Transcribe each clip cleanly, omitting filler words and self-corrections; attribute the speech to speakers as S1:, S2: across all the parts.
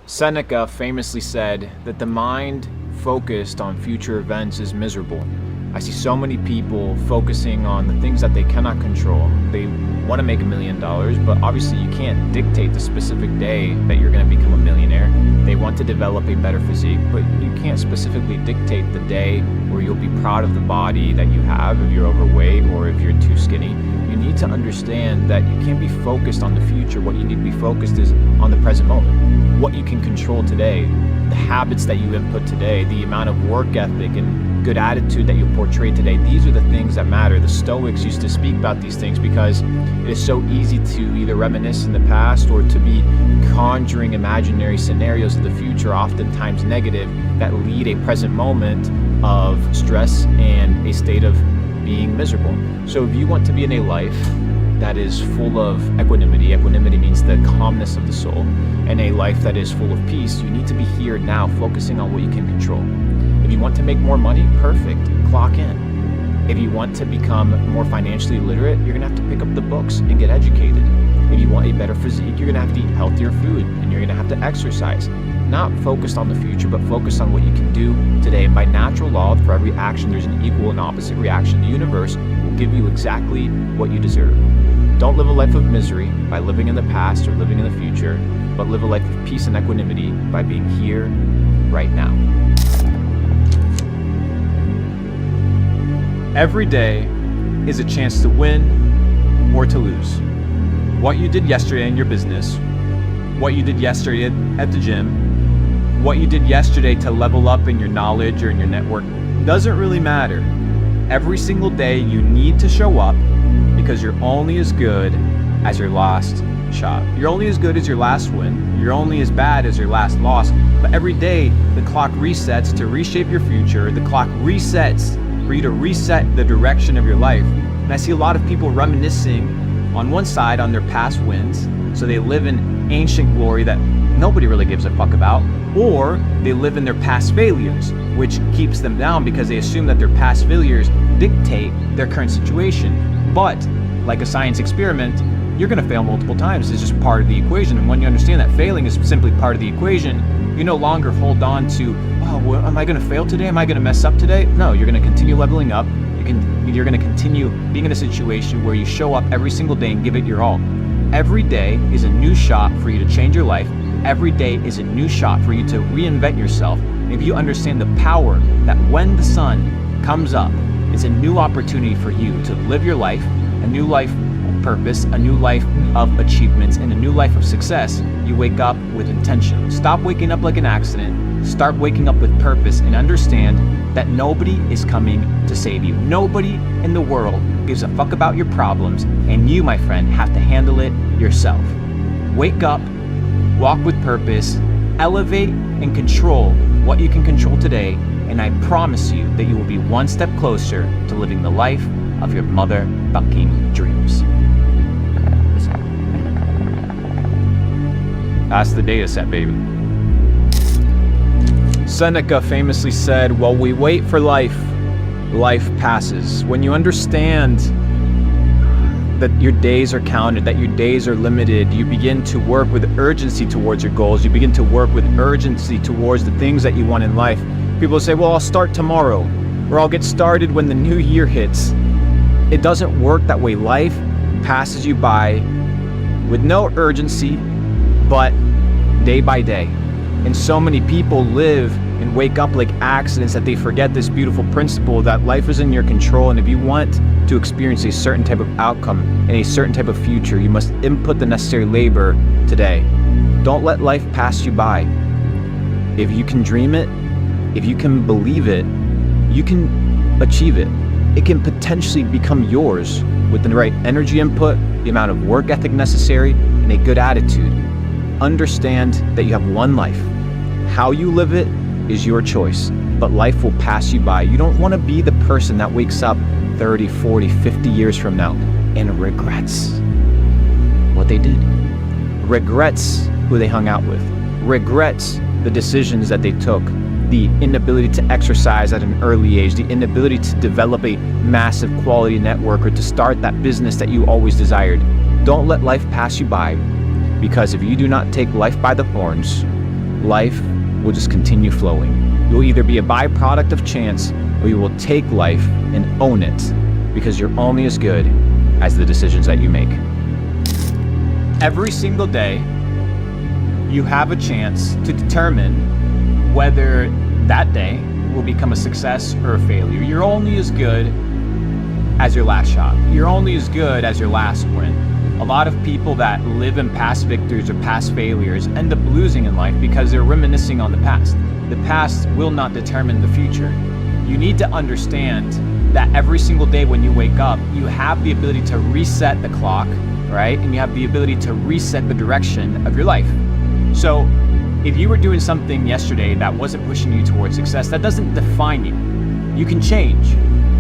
S1: Seneca famously said that the mind focused on future events is miserable. I see so many people focusing on the things that they cannot control. They want to make $1 million, but obviously you can't dictate the specific day that you're going to become a millionaire. They want to develop a better physique, but you can't specifically dictate the day where you'll be proud of the body that you have if you're overweight or if you're too skinny. You need to understand that you can't be focused on the future. What you need to be focused is on the present moment. What you can control today, the habits that you input today, the amount of work ethic and good attitude that you portray today. These are the things that matter. The Stoics used to speak about these things because it is so easy to either reminisce in the past or to be conjuring imaginary scenarios of the future, oftentimes negative, that lead a present moment of stress and a state of being miserable. So if you want to be in a life that is full of equanimity means the calmness of the soul, and a life that is full of peace, you need to be here now, focusing on what you can control. If you want to make more money, perfect, clock in. If you want to become more financially literate, you're gonna have to pick up the books and get educated. If you want a better physique, you're gonna have to eat healthier food and you're gonna have to exercise. Not focused on the future, but focused on what you can do today. And by natural law, for every action, there's an equal and opposite reaction. The universe will give you exactly what you deserve. Don't live a life of misery by living in the past or living in the future, but live a life of peace and equanimity by being here, right now. Every day is a chance to win or to lose. What you did yesterday in your business, what you did yesterday at the gym, what you did yesterday to level up in your knowledge or in your network doesn't really matter. Every single day you need to show up because you're only as good as your last shot. You're only as good as your last win. You're only as bad as your last loss. But every day the clock resets to reshape your future. The clock resets for you to reset the direction of your life. And I see a lot of people reminiscing on one side on their past wins. So they live in ancient glory that nobody really gives a fuck about, or they live in their past failures, which keeps them down because they assume that their past failures dictate their current situation. But like a science experiment, you're gonna fail multiple times. It's just part of the equation. And when you understand that failing is simply part of the equation, you no longer hold on to, oh, well, am I gonna fail today? Am I gonna mess up today? No, you're gonna continue leveling up. You're gonna continue being in a situation where you show up every single day and give it your all. Every day is a new shot for you to change your life. Every day is a new shot for you to reinvent yourself. And if you understand the power that when the sun comes up, it's a new opportunity for you to live your life, a new life of purpose, a new life of achievements, and a new life of success. You wake up with intention. Stop waking up like an accident. Start waking up with purpose and understand that nobody is coming to save you. Nobody in the world gives a fuck about your problems, and you, my friend, have to handle it yourself. Wake up, walk with purpose, elevate and control what you can control today, and I promise you that you will be one step closer to living the life of your motherfucking dreams. That's the data set, baby. Seneca famously said, while we wait for life, life passes. When you understand that your days are counted, that your days are limited, you begin to work with urgency towards your goals. You begin to work with urgency towards the things that you want in life. People say, well, I'll start tomorrow, or I'll get started when the new year hits. It doesn't work that way. Life passes you by with no urgency, but day by day. And so many people live and wake up like accidents that they forget this beautiful principle that life is in your control. And if you want to experience a certain type of outcome and a certain type of future, you must input the necessary labor today. Don't let life pass you by. If you can dream it, if you can believe it, you can achieve it. It can potentially become yours with the right energy input, the amount of work ethic necessary, and a good attitude. Understand that you have one life. How you live it is your choice, but life will pass you by. You don't want to be the person that wakes up 30, 40, 50 years from now and regrets what they did, regrets who they hung out with, regrets the decisions that they took, the inability to exercise at an early age, the inability to develop a massive quality network or to start that business that you always desired. Don't let life pass you by, because if you do not take life by the horns, life will just continue flowing. You'll either be a byproduct of chance, or you will take life and own it, because you're only as good as the decisions that you make. Every single day, you have a chance to determine whether that day will become a success or a failure. You're only as good as your last shot. You're only as good as your last win. A lot of people that live in past victories or past failures end up losing in life because they're reminiscing on the past. The past will not determine the future. You need to understand that every single day when you wake up, you have the ability to reset the clock, right? And you have the ability to reset the direction of your life. So if you were doing something yesterday that wasn't pushing you towards success, that doesn't define you. You can change,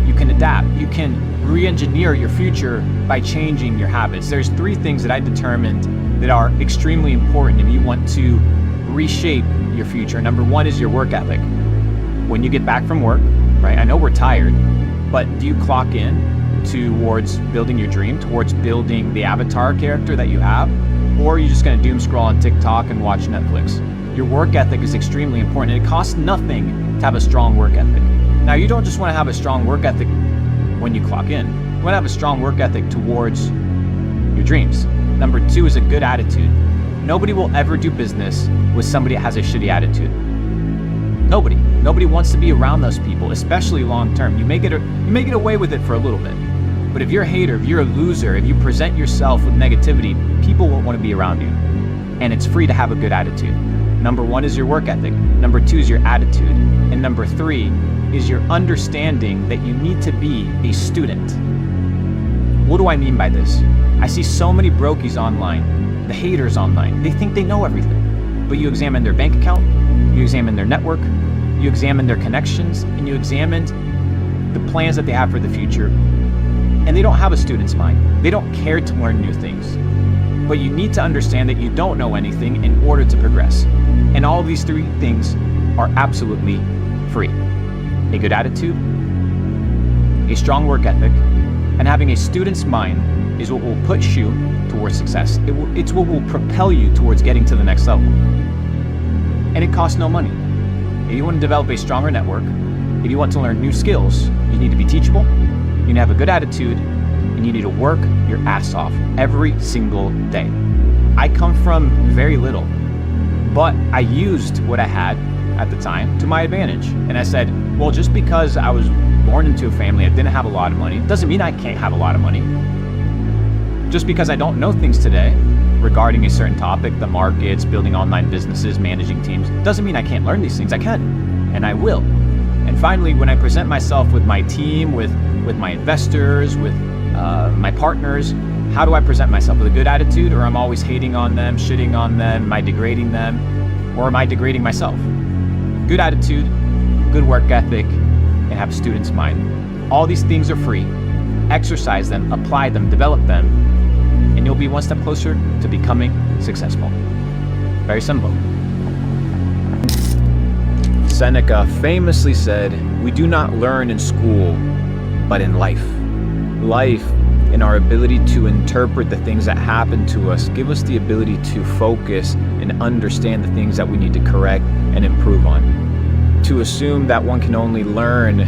S1: you can adapt, you can re-engineer your future by changing your habits. There's 3 things that I determined that are extremely important if you want to reshape your future. Number 1 is your work ethic. When you get back from work, right? I know we're tired, but do you clock in towards building your dream, towards building the avatar character that you have? Or are you just gonna doom scroll on TikTok and watch Netflix? Your work ethic is extremely important, and it costs nothing to have a strong work ethic. Now, you don't just wanna have a strong work ethic when you clock in. You wanna have a strong work ethic towards your dreams. Number 2 is a good attitude. Nobody will ever do business with somebody that has a shitty attitude. Nobody wants to be around those people, especially long term. You may get away with it for a little bit. But if you're a hater, if you're a loser, if you present yourself with negativity, people won't want to be around you. And it's free to have a good attitude. Number 1 is your work ethic. Number 2 is your attitude. And number 3 is your understanding that you need to be a student. What do I mean by this? I see so many brokies online, the haters online. They think they know everything. But you examine their bank account, you examine their network, you examine their connections, and you examine the plans that they have for the future. And they don't have a student's mind. They don't care to learn new things. But you need to understand that you don't know anything in order to progress. And all of these 3 things are absolutely free. A good attitude, a strong work ethic, and having a student's mind is what will push you towards success. It's what will propel you towards getting to the next level. And it costs no money. If you want to develop a stronger network, if you want to learn new skills, you need to be teachable, you need to have a good attitude, and you need to work your ass off every single day. I come from very little, but I used what I had at the time to my advantage. And I said, well, just because I was born into a family that didn't have a lot of money, doesn't mean I can't have a lot of money. Just because I don't know things today regarding a certain topic, the markets, building online businesses, managing teams, doesn't mean I can't learn these things. I can, and I will. And finally, when I present myself with my team, with my investors, with my partners, how do I present myself? With a good attitude, or I'm always hating on them, shitting on them, am I degrading them, or am I degrading myself? Good attitude, good work ethic, and have a student's mind. All these things are free. Exercise them, apply them, develop them, and you'll be one step closer to becoming successful. Very simple. Seneca famously said, "We do not learn in school, but in life." Life and our ability to interpret the things that happen to us give us the ability to focus and understand the things that we need to correct and improve on. To assume that one can only learn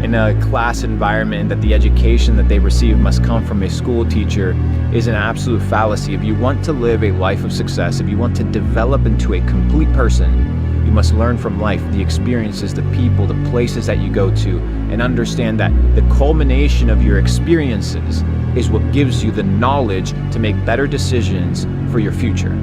S1: in a class environment and that the education that they receive must come from a school teacher is an absolute fallacy. If you want to live a life of success, if you want to develop into a complete person, you must learn from life, the experiences, the people, the places that you go to, and understand that the culmination of your experiences is what gives you the knowledge to make better decisions for your future.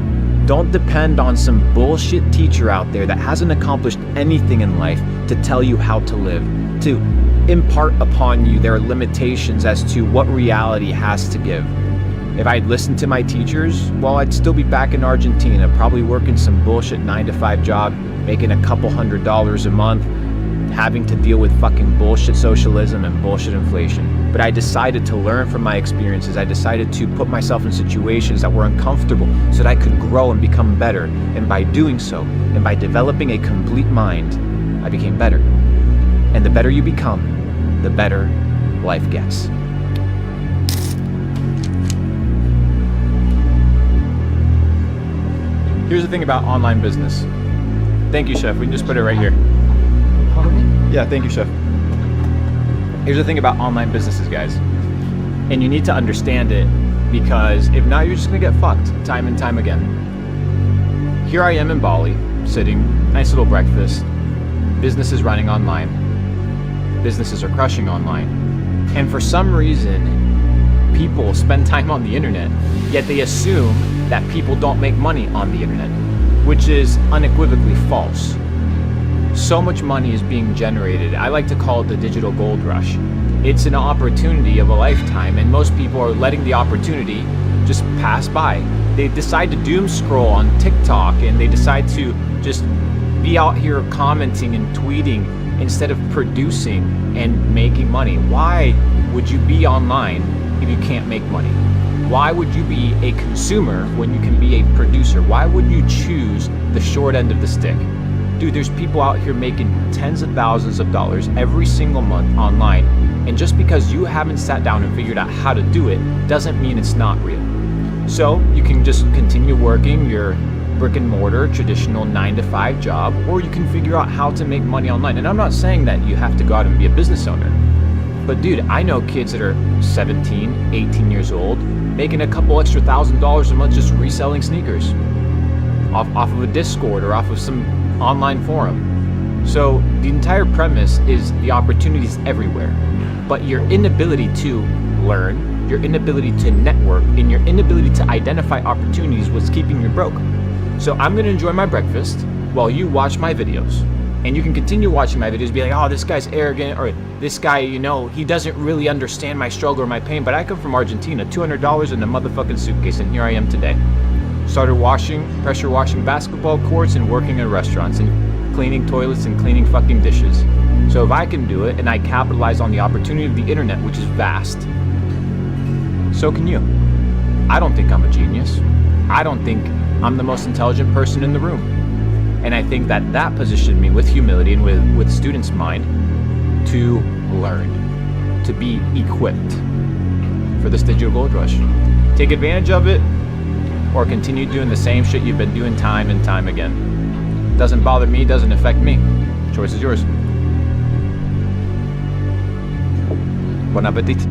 S1: Don't depend on some bullshit teacher out there that hasn't accomplished anything in life to tell you how to live, to impart upon you their limitations as to what reality has to give. If I'd listened to my teachers, well, I'd still be back in Argentina, probably working some bullshit 9-to-5 job, making a couple $100s a month, having to deal with fucking bullshit socialism and bullshit inflation. But I decided to learn from my experiences. I decided to put myself in situations that were uncomfortable so that I could grow and become better. And by doing so, and by developing a complete mind, I became better. And the better you become, the better life gets. Here's the thing about online business. Thank you, Chef. We can just put it right here. Yeah, thank you, Chef. Here's the thing about online businesses, guys. And you need to understand it, because if not, you're just gonna get fucked time and time again. Here I am in Bali, sitting, nice little breakfast. Business is running online. Businesses are crushing online. And for some reason, people spend time on the internet, yet they assume that people don't make money on the internet, which is unequivocally false. So much money is being generated. I like to call it the digital gold rush. It's an opportunity of a lifetime, and most people are letting the opportunity just pass by. They decide to doom scroll on TikTok, and they decide to just be out here commenting and tweeting instead of producing and making money. Why would you be online if you can't make money? Why would you be a consumer when you can be a producer? Why would you choose the short end of the stick? Dude, there's people out here making tens of thousands of dollars every single month online, and just because you haven't sat down and figured out how to do it doesn't mean it's not real. So you can just continue working your brick and mortar traditional 9-to-5 job, or you can figure out how to make money online. And I'm not saying that you have to go out and be a business owner, but dude, I know kids that are 17, 18 years old making a couple extra $1,000s a month just reselling sneakers off of a Discord or off of some online forum. So the entire premise is the opportunities everywhere, but your inability to learn, your inability to network, and your inability to identify opportunities was keeping you broke. So I'm gonna enjoy my breakfast while you watch my videos. And you can continue watching my videos, be like, oh, this guy's arrogant, or this guy, he doesn't really understand my struggle or my pain. But I come from Argentina, $200 in a motherfucking suitcase, and here I am today. Started pressure washing basketball courts and working in restaurants and cleaning toilets and cleaning fucking dishes. So if I can do it and I capitalize on the opportunity of the internet, which is vast, so can you. I don't think I'm a genius. I don't think I'm the most intelligent person in the room. And I think that positioned me with humility and with students' mind to learn, to be equipped for this digital gold rush. Take advantage of it, or continue doing the same shit you've been doing time and time again. Doesn't bother me, doesn't affect me. Choice is yours. Bon appetit.